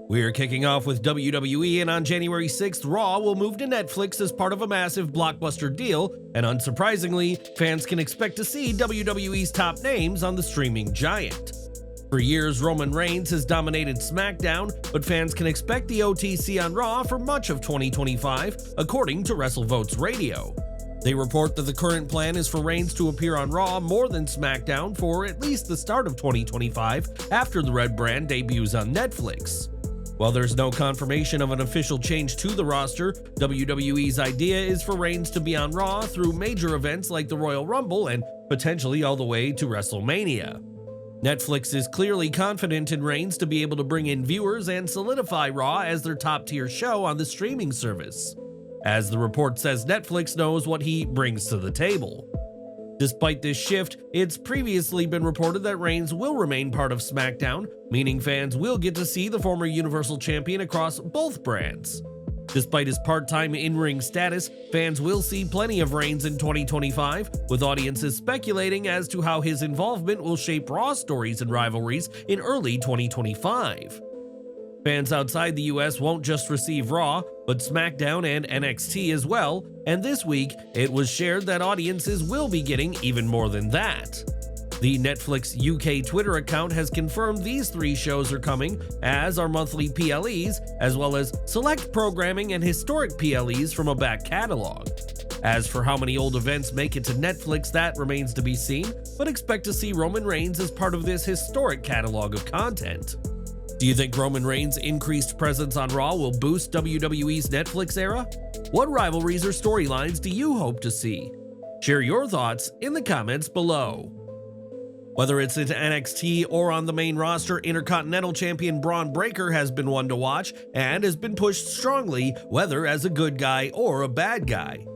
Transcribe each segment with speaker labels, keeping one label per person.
Speaker 1: We're kicking off with WWE, and on January 6th, Raw will move to Netflix as part of a massive blockbuster deal, and unsurprisingly, fans can expect to see WWE's top names on the streaming giant. For years, Roman Reigns has dominated SmackDown, but fans can expect the OTC on Raw for much of 2025, according to WrestleVotes Radio. They report that the current plan is for Reigns to appear on Raw more than SmackDown for at least the start of 2025, after the Red brand debuts on Netflix. While there's no confirmation of an official change to the roster, WWE's idea is for Reigns to be on Raw through major events like the Royal Rumble and potentially all the way to WrestleMania. Netflix is clearly confident in Reigns to be able to bring in viewers and solidify Raw as their top-tier show on the streaming service. As the report says, Netflix knows what he brings to the table. Despite this shift, it's previously been reported that Reigns will remain part of SmackDown, meaning fans will get to see the former Universal Champion across both brands. Despite his part-time in-ring status, fans will see plenty of Reigns in 2025, with audiences speculating as to how his involvement will shape Raw stories and rivalries in early 2025. Fans outside the US won't just receive Raw, but SmackDown and NXT as well, and this week it was shared that audiences will be getting even more than that. The Netflix UK Twitter account has confirmed these three shows are coming, as are monthly PLEs, as well as select programming and historic PLEs from a back catalog. As for how many old events make it to Netflix, that remains to be seen, but expect to see Roman Reigns as part of this historic catalog of content. Do you think Roman Reigns' increased presence on Raw will boost WWE's Netflix era? What rivalries or storylines do you hope to see? Share your thoughts in the comments below. Whether it's in NXT or on the main roster, Intercontinental Champion Bron Breakker has been one to watch and has been pushed strongly, whether as a good guy or a bad guy.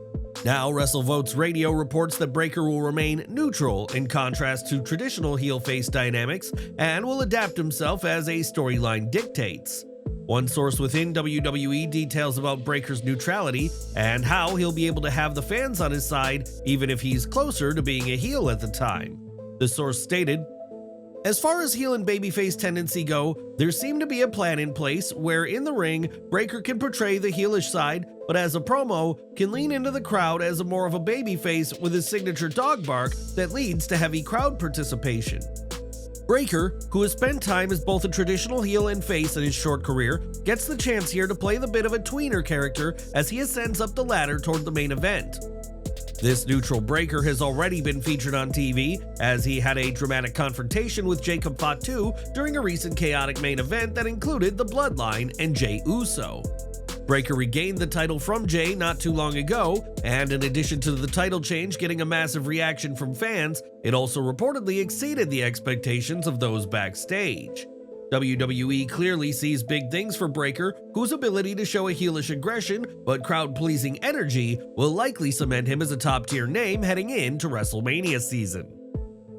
Speaker 1: Now, WrestleVotes Radio reports that Breakker will remain neutral in contrast to traditional heel-face dynamics and will adapt himself as a storyline dictates. One source within WWE details about Breakker's neutrality and how he'll be able to have the fans on his side even if he's closer to being a heel at the time. The source stated, "As far as heel and babyface tendency go, there seemed to be a plan in place where in the ring, Breakker can portray the heelish side, but as a promo, can lean into the crowd as a more of a babyface with his signature dog bark that leads to heavy crowd participation." Breakker, who has spent time as both a traditional heel and face in his short career, gets the chance here to play the bit of a tweener character as he ascends up the ladder toward the main event. This neutral Breakker has already been featured on TV, as he had a dramatic confrontation with Jacob Fatu during a recent chaotic main event that included the Bloodline and Jey Uso. Breakker regained the title from Jey not too long ago, and in addition to the title change getting a massive reaction from fans, it also reportedly exceeded the expectations of those backstage. WWE clearly sees big things for Breakker, whose ability to show a heelish aggression but crowd-pleasing energy will likely cement him as a top-tier name heading into WrestleMania season.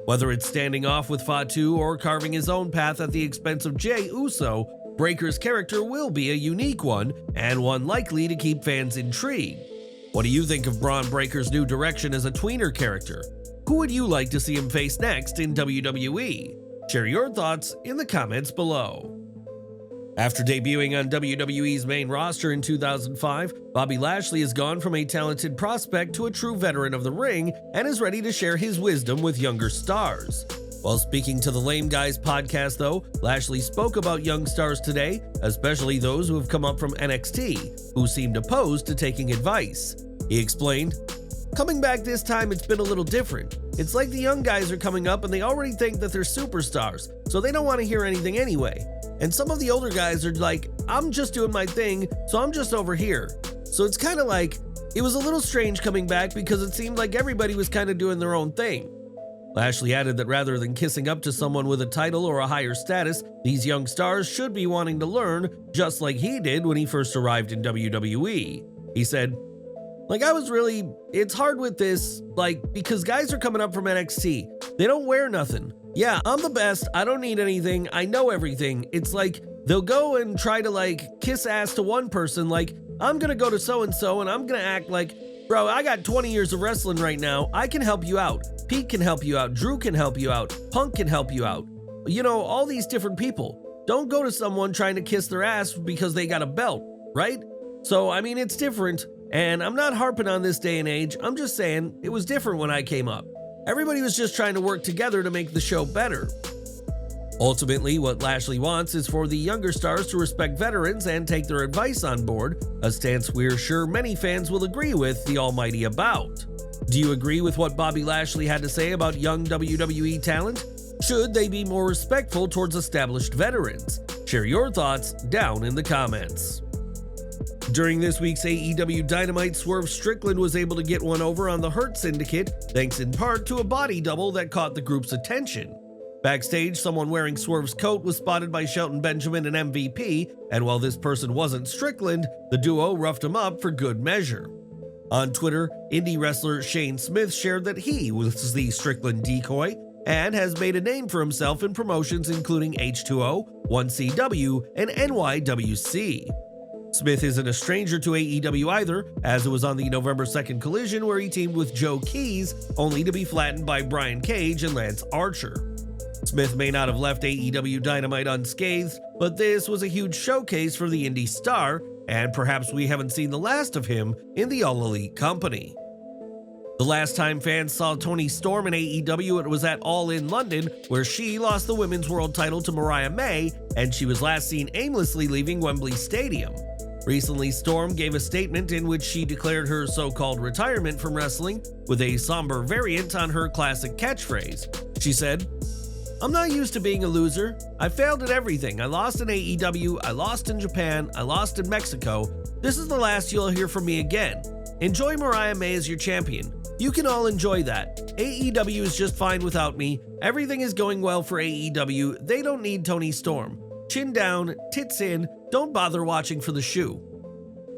Speaker 1: Whether it's standing off with Fatu or carving his own path at the expense of Jey Uso, Breakker's character will be a unique one, and one likely to keep fans intrigued. What do you think of Bron Breakker's new direction as a tweener character? Who would you like to see him face next in WWE? Share your thoughts in the comments below. After debuting on WWE's main roster in 2005, Bobby Lashley has gone from a talented prospect to a true veteran of the ring and is ready to share his wisdom with younger stars. While speaking to the Lame Guys podcast though, Lashley spoke about young stars today, especially those who have come up from NXT, who seemed opposed to taking advice. He explained, "Coming back this time, it's been a little different. It's like the young guys are coming up and they already think that they're superstars, so they don't want to hear anything anyway. And some of the older guys are like, I'm just doing my thing, so I'm just over here. So it's kind of like, it was a little strange coming back because it seemed like everybody was kind of doing their own thing." Lashley added that rather than kissing up to someone with a title or a higher status, these young stars should be wanting to learn, just like he did when he first arrived in WWE. He said, it's hard with this, because guys are coming up from NXT. They don't wear nothing. Yeah, I'm the best. I don't need anything. I know everything. It's like, they'll go and try to kiss ass to one person, I'm gonna go to so-and-so and I'm gonna act like, bro, I got 20 years of wrestling right now. I can help you out. Pete can help you out. Drew can help you out. Punk can help you out. All these different people. Don't go to someone trying to kiss their ass because they got a belt, right? So, I mean, it's different, and I'm not harping on this day and age, I'm just saying it was different when I came up. Everybody was just trying to work together to make the show better. Ultimately, what Lashley wants is for the younger stars to respect veterans and take their advice on board, a stance we're sure many fans will agree with the almighty about. Do you agree with what Bobby Lashley had to say about young WWE talent? Should they be more respectful towards established veterans? Share your thoughts down in the comments. During this week's AEW Dynamite, Swerve Strickland was able to get one over on the Hurt Syndicate, thanks in part to a body double that caught the group's attention. Backstage, someone wearing Swerve's coat was spotted by Shelton Benjamin and MVP, and while this person wasn't Strickland, the duo roughed him up for good measure. On Twitter, indie wrestler Shane Smith shared that he was the Strickland Decoy and has made a name for himself in promotions including H2O, 1CW, and NYWC. Smith isn't a stranger to AEW either, as it was on the November 2nd Collision where he teamed with Joe Keys, only to be flattened by Brian Cage and Lance Archer. Smith may not have left AEW Dynamite unscathed, but this was a huge showcase for the indie star, and perhaps we haven't seen the last of him in the All Elite company. The last time fans saw Toni Storm in AEW, it was at All In London, where she lost the Women's World title to Mariah May, and she was last seen aimlessly leaving Wembley Stadium. Recently, Storm gave a statement in which she declared her so-called retirement from wrestling with a somber variant on her classic catchphrase. She said, "I'm not used to being a loser. I failed at everything. I lost in AEW, I lost in Japan, I lost in Mexico. This is the last you'll hear from me again. Enjoy Mariah May as your champion. You can all enjoy that. AEW is just fine without me. Everything is going well for AEW. They don't need Toni Storm. Chin down, tits in, don't bother watching for the shoe."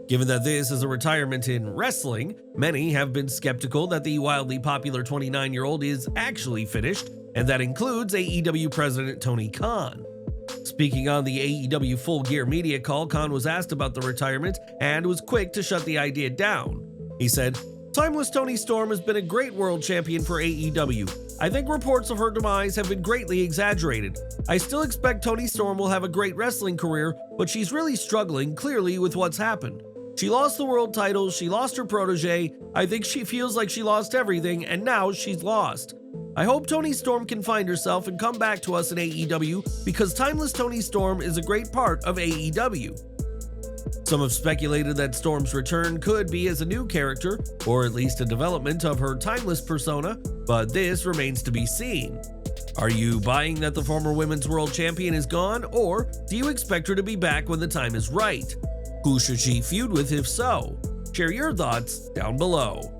Speaker 1: Given that this is a retirement in wrestling, many have been skeptical that the wildly popular 29-year-old is actually finished, and that includes AEW president Tony Khan. Speaking on the AEW Full Gear media call, Khan was asked about the retirement and was quick to shut the idea down. He said, "Timeless Toni Storm has been a great world champion for AEW. I think reports of her demise have been greatly exaggerated. I still expect Toni Storm will have a great wrestling career, but she's really struggling clearly with what's happened. She lost the world title, she lost her protege, I think she feels like she lost everything, and now she's lost. I hope Toni Storm can find herself and come back to us in AEW because Timeless Toni Storm is a great part of AEW." Some have speculated that Storm's return could be as a new character, or at least a development of her Timeless persona, but this remains to be seen. Are you buying that the former Women's World Champion is gone, or do you expect her to be back when the time is right? Who should she feud with if so? Share your thoughts down below.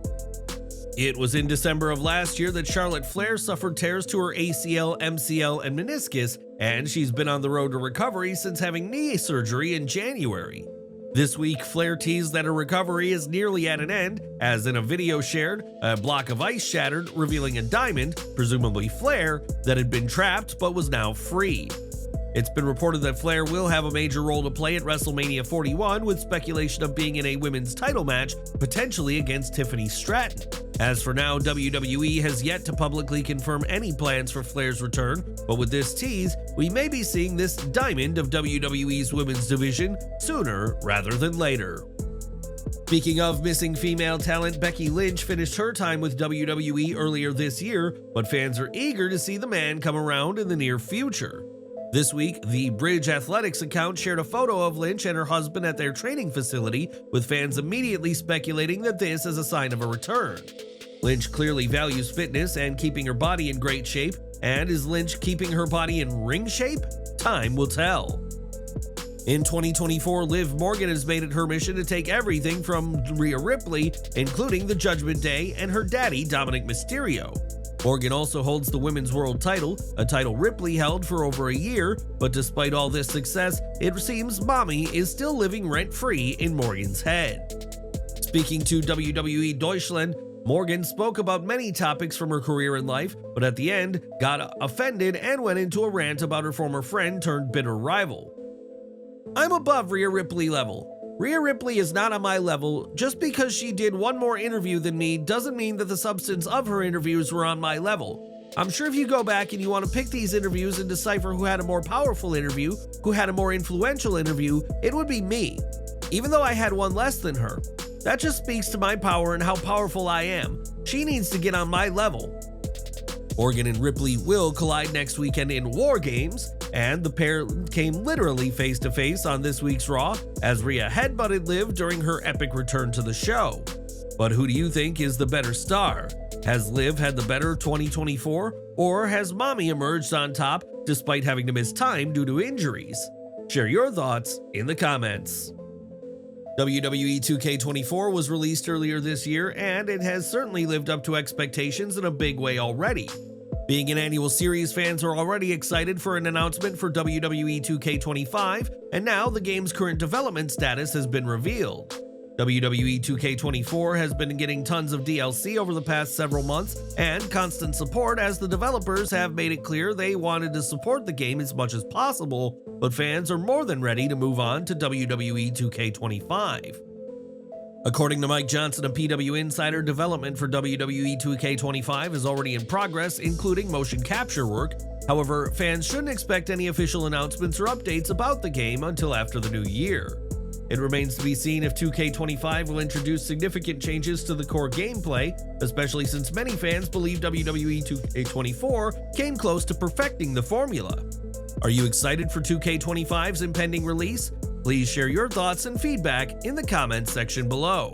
Speaker 1: It was in December of last year that Charlotte Flair suffered tears to her ACL, MCL, and meniscus, and she's been on the road to recovery since having knee surgery in January. This week, Flair teased that her recovery is nearly at an end, as in a video shared, a block of ice shattered, revealing a diamond, presumably Flair, that had been trapped but was now free. It's been reported that Flair will have a major role to play at WrestleMania 41, with speculation of being in a women's title match, potentially against Tiffany Stratton. As for now, WWE has yet to publicly confirm any plans for Flair's return, but with this tease, we may be seeing this diamond of WWE's women's division sooner rather than later. Speaking of missing female talent, Becky Lynch finished her time with WWE earlier this year, but fans are eager to see the man come around in the near future. This week, the Bridge Athletics account shared a photo of Lynch and her husband at their training facility, with fans immediately speculating that this is a sign of a return. Lynch clearly values fitness and keeping her body in great shape, and is Lynch keeping her body in ring shape? Time will tell. In 2024, Liv Morgan has made it her mission to take everything from Rhea Ripley, including the Judgment Day and her daddy Dominic Mysterio. Morgan also holds the Women's World title, a title Ripley held for over a year, but despite all this success, it seems Mommy is still living rent-free in Morgan's head. Speaking to WWE Deutschland, Morgan spoke about many topics from her career and life, but at the end, got offended and went into a rant about her former friend turned bitter rival. "I'm above Rhea Ripley level. Rhea Ripley is not on my level. Just because she did one more interview than me doesn't mean that the substance of her interviews were on my level. I'm sure if you go back and you want to pick these interviews and decipher who had a more powerful interview, who had a more influential interview, it would be me, even though I had one less than her. That just speaks to my power and how powerful I am. She needs to get on my level. Morgan and Ripley will collide next weekend in War Games, and the pair came literally face to face on this week's Raw as Rhea headbutted Liv during her epic return to the show. But who do you think is the better star? Has Liv had the better 2024, or has Mommy emerged on top despite having to miss time due to injuries? Share your thoughts in the comments. WWE 2K24 was released earlier this year, and it has certainly lived up to expectations in a big way already. Being an annual series, fans are already excited for an announcement for WWE 2K25, and now the game's current development status has been revealed. WWE 2K24 has been getting tons of DLC over the past several months and constant support, as the developers have made it clear they wanted to support the game as much as possible, but fans are more than ready to move on to WWE 2K25. According to Mike Johnson of PW Insider, development for WWE 2K25 is already in progress, including motion capture work. However, fans shouldn't expect any official announcements or updates about the game until after the new year. It remains to be seen if 2K25 will introduce significant changes to the core gameplay, especially since many fans believe WWE 2K24 came close to perfecting the formula. Are you excited for 2K25's impending release? Please share your thoughts and feedback in the comments section below.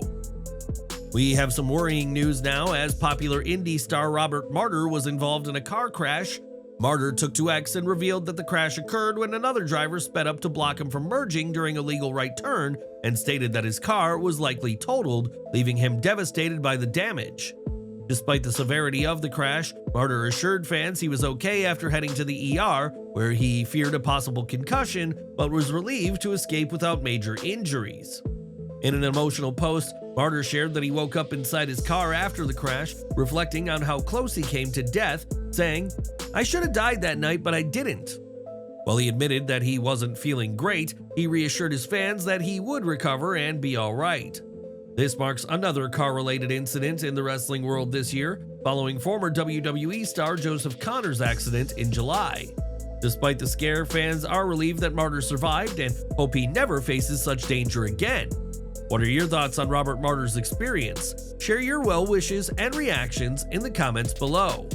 Speaker 1: We have some worrying news now, as popular indie star Robert Martyr was involved in a car crash. Martyr took to X and revealed that the crash occurred when another driver sped up to block him from merging during a legal right turn, and stated that his car was likely totaled, leaving him devastated by the damage. Despite the severity of the crash, Martyr assured fans he was okay after heading to the ER, where he feared a possible concussion, but was relieved to escape without major injuries. In an emotional post, Martyr shared that he woke up inside his car after the crash, reflecting on how close he came to death, saying, "I should have died that night, but I didn't." While he admitted that he wasn't feeling great, he reassured his fans that he would recover and be alright. This marks another car-related incident in the wrestling world this year, following former WWE star Joseph Connor's accident in July. Despite the scare, fans are relieved that Martyr survived and hope he never faces such danger again. What are your thoughts on Robert Martyr's experience? Share your well wishes and reactions in the comments below.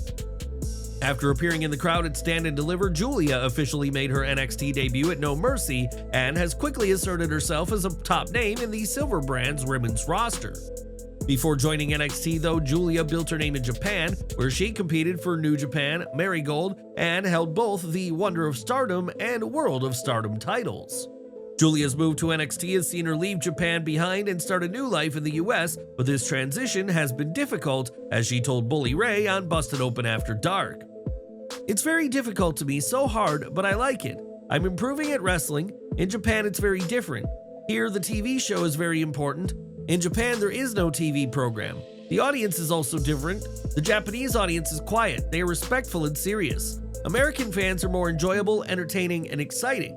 Speaker 1: After appearing in the crowd at Stand and Deliver, Giulia officially made her NXT debut at No Mercy and has quickly asserted herself as a top name in the Silver brand's women's roster. Before joining NXT though, Giulia built her name in Japan, where she competed for New Japan, Marigold, and held both the Wonder of Stardom and World of Stardom titles. Giulia's move to NXT has seen her leave Japan behind and start a new life in the US, but this transition has been difficult, as she told Bully Ray on Busted Open After Dark. "It's very difficult to me, so hard, but I like it. I'm improving at wrestling. In Japan it's very different. Here the TV show is very important. In Japan there is no TV program. The audience is also different. The Japanese audience is quiet, they are respectful and serious. American fans are more enjoyable, entertaining, and exciting."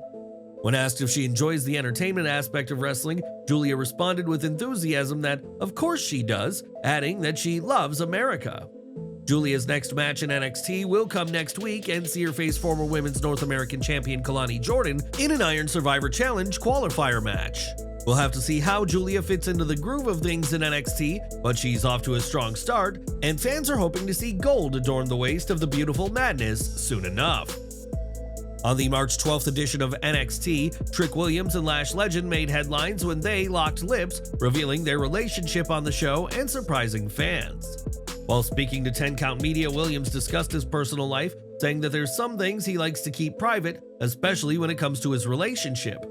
Speaker 1: When asked if she enjoys the entertainment aspect of wrestling, Giulia responded with enthusiasm that, of course she does, adding that she loves America. Giulia's next match in NXT will come next week and see her face former Women's North American Champion Kalani Jordan in an Iron Survivor Challenge qualifier match. We'll have to see how Giulia fits into the groove of things in NXT, but she's off to a strong start, and fans are hoping to see gold adorn the waist of the beautiful madness soon enough. On the March 12th edition of NXT, Trick Williams and Lash Legend made headlines when they locked lips, revealing their relationship on the show and surprising fans. While speaking to 10 Count Media, Williams discussed his personal life, saying that there's some things he likes to keep private, especially when it comes to his relationship.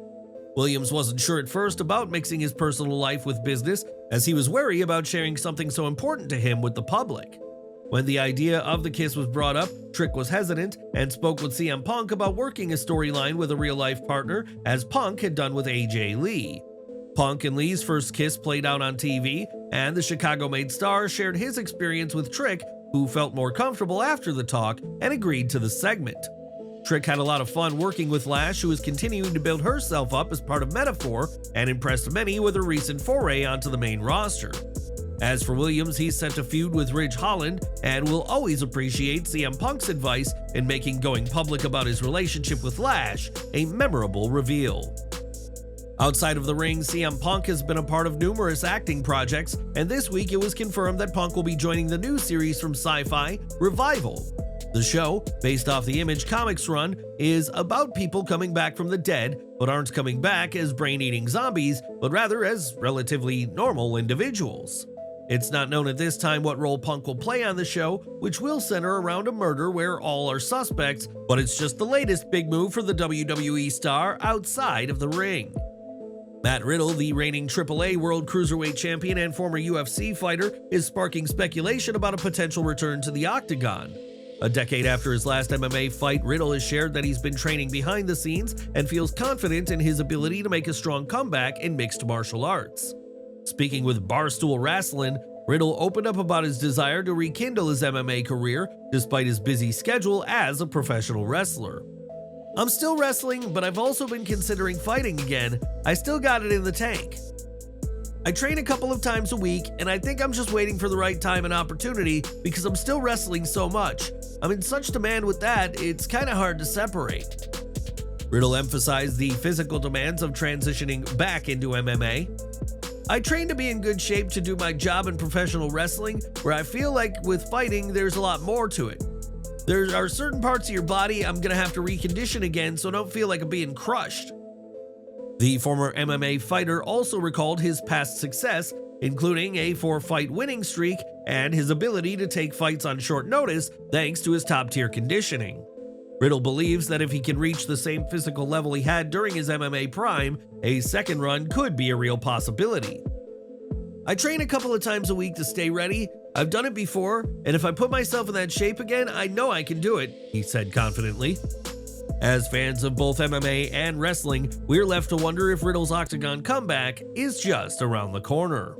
Speaker 1: Williams wasn't sure at first about mixing his personal life with business, as he was wary about sharing something so important to him with the public. When the idea of the kiss was brought up, Trick was hesitant and spoke with CM Punk about working a storyline with a real-life partner, as Punk had done with AJ Lee. Punk and Lee's first kiss played out on TV, and the Chicago-made star shared his experience with Trick, who felt more comfortable after the talk and agreed to the segment. Trick had a lot of fun working with Lash, who is continuing to build herself up as part of Metaphor and impressed many with her recent foray onto the main roster. As for Williams, he's set to feud with Ridge Holland and will always appreciate CM Punk's advice in making going public about his relationship with Lash a memorable reveal. Outside of the ring, CM Punk has been a part of numerous acting projects, and this week it was confirmed that Punk will be joining the new series from Syfy, Revival. The show, based off the Image Comics run, is about people coming back from the dead, but aren't coming back as brain-eating zombies, but rather as relatively normal individuals. It's not known at this time what role Punk will play on the show, which will center around a murder where all are suspects, but it's just the latest big move for the WWE star outside of the ring. Matt Riddle, the reigning AAA World Cruiserweight Champion and former UFC fighter, is sparking speculation about a potential return to the Octagon. A decade after his last MMA fight, Riddle has shared that he's been training behind the scenes and feels confident in his ability to make a strong comeback in mixed martial arts. Speaking with Barstool Wrestling, Riddle opened up about his desire to rekindle his MMA career despite his busy schedule as a professional wrestler. "I'm still wrestling, but I've also been considering fighting again. I still got it in the tank. I train a couple of times a week, and I think I'm just waiting for the right time and opportunity because I'm still wrestling so much. I'm in such demand with that, it's kinda hard to separate." Riddle emphasized the physical demands of transitioning back into MMA. "I train to be in good shape to do my job in professional wrestling, where I feel like with fighting there's a lot more to it. There are certain parts of your body I'm gonna have to recondition again so I don't feel like I'm being crushed." The former MMA fighter also recalled his past success, including a 4-fight winning streak and his ability to take fights on short notice thanks to his top-tier conditioning. Riddle believes that if he can reach the same physical level he had during his MMA prime, a second run could be a real possibility. "I train a couple of times a week to stay ready. I've done it before, and if I put myself in that shape again, I know I can do it," he said confidently. As fans of both MMA and wrestling, we're left to wonder if Riddle's Octagon comeback is just around the corner.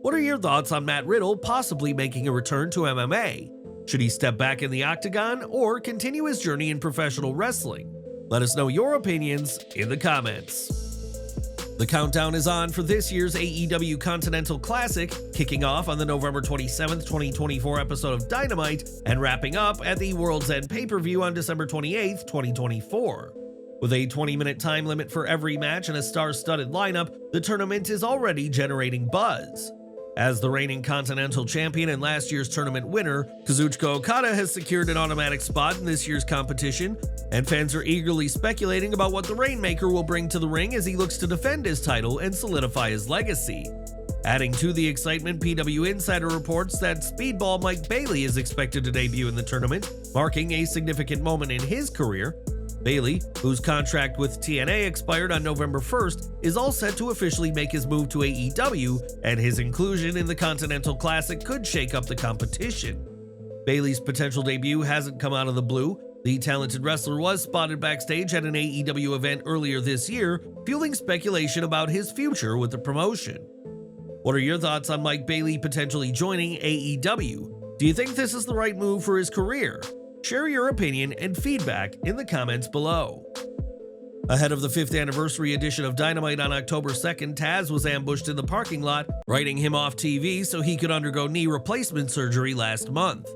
Speaker 1: What are your thoughts on Matt Riddle possibly making a return to MMA? Should he step back in the Octagon or continue his journey in professional wrestling? Let us know your opinions in the comments. The countdown is on for this year's AEW Continental Classic, kicking off on the November 27th, 2024 episode of Dynamite and wrapping up at the World's End pay-per-view on December 28th, 2024. With a 20-minute time limit for every match and a star-studded lineup, the tournament is already generating buzz. As the reigning Continental Champion and last year's tournament winner, Kazuchika Okada has secured an automatic spot in this year's competition, and fans are eagerly speculating about what the Rainmaker will bring to the ring as he looks to defend his title and solidify his legacy. Adding to the excitement, PW Insider reports that Speedball Mike Bailey is expected to debut in the tournament, marking a significant moment in his career. Bailey, whose contract with TNA expired on November 1st, is all set to officially make his move to AEW, and his inclusion in the Continental Classic could shake up the competition. Bailey's potential debut hasn't come out of the blue. The talented wrestler was spotted backstage at an AEW event earlier this year, fueling speculation about his future with the promotion. What are your thoughts on Mike Bailey potentially joining AEW? Do you think this is the right move for his career? Share your opinion and feedback in the comments below. Ahead of the 5th anniversary edition of Dynamite on October 2nd, Taz was ambushed in the parking lot, writing him off TV so he could undergo knee replacement surgery last month.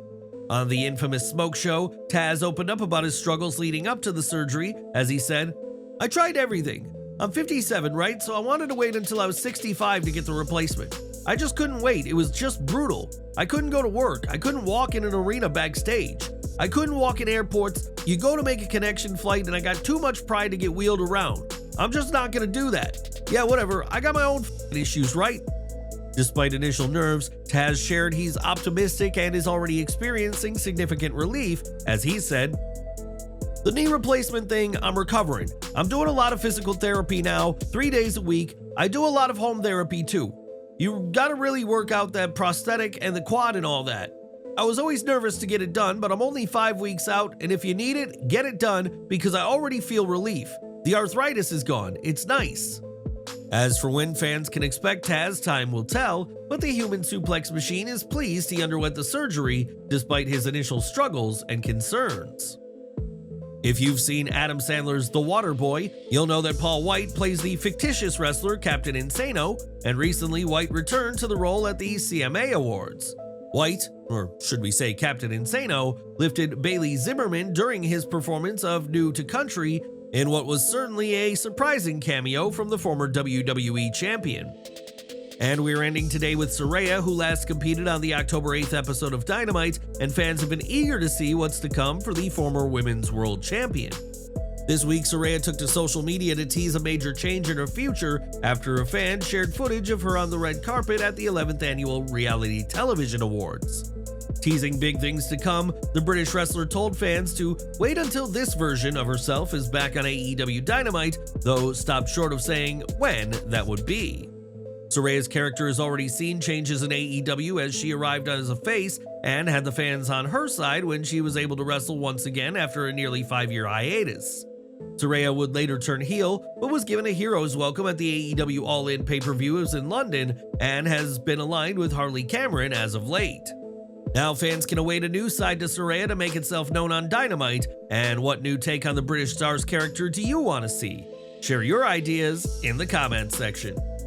Speaker 1: On the infamous Smoke Show, Taz opened up about his struggles leading up to the surgery, as he said, "I tried everything. I'm 57, right? So I wanted to wait until I was 65 to get the replacement. I just couldn't wait. It was just brutal. I couldn't go to work. I couldn't walk in an arena backstage. I couldn't walk in airports. You go to make a connection flight and I got too much pride to get wheeled around. I'm just not gonna do that. Yeah, whatever. I got my own issues, right?" Despite initial nerves, Taz shared he's optimistic and is already experiencing significant relief, as he said, "The knee replacement thing, I'm recovering. I'm doing a lot of physical therapy now, 3 days a week. I do a lot of home therapy too. You gotta really work out that prosthetic and the quad and all that. I was always nervous to get it done, but I'm only 5 weeks out, and if you need it, get it done because I already feel relief. The arthritis is gone. It's nice." As for when fans can expect Taz, time will tell, but the human suplex machine is pleased he underwent the surgery despite his initial struggles and concerns. If you've seen Adam Sandler's The Waterboy, you'll know that Paul Wight plays the fictitious wrestler Captain Insano, and recently Wight returned to the role at the CMA Awards. Wight, or should we say Captain Insano, lifted Bailey Zimmerman during his performance of New to Country in what was certainly a surprising cameo from the former WWE champion. And we're ending today with Saraya, who last competed on the October 8th episode of Dynamite, and fans have been eager to see what's to come for the former Women's World Champion. This week, Saraya took to social media to tease a major change in her future after a fan shared footage of her on the red carpet at the 11th Annual Reality Television Awards. Teasing big things to come, the British wrestler told fans to wait until this version of herself is back on AEW Dynamite, though stopped short of saying when that would be. Saraya's character has already seen changes in AEW as she arrived as a face and had the fans on her side when she was able to wrestle once again after a nearly 5-year hiatus. Saraya would later turn heel, but was given a hero's welcome at the AEW All-In pay-per-views in London and has been aligned with Harley Cameron as of late. Now fans can await a new side to Saraya to make itself known on Dynamite, and what new take on the British star's character do you want to see? Share your ideas in the comments section.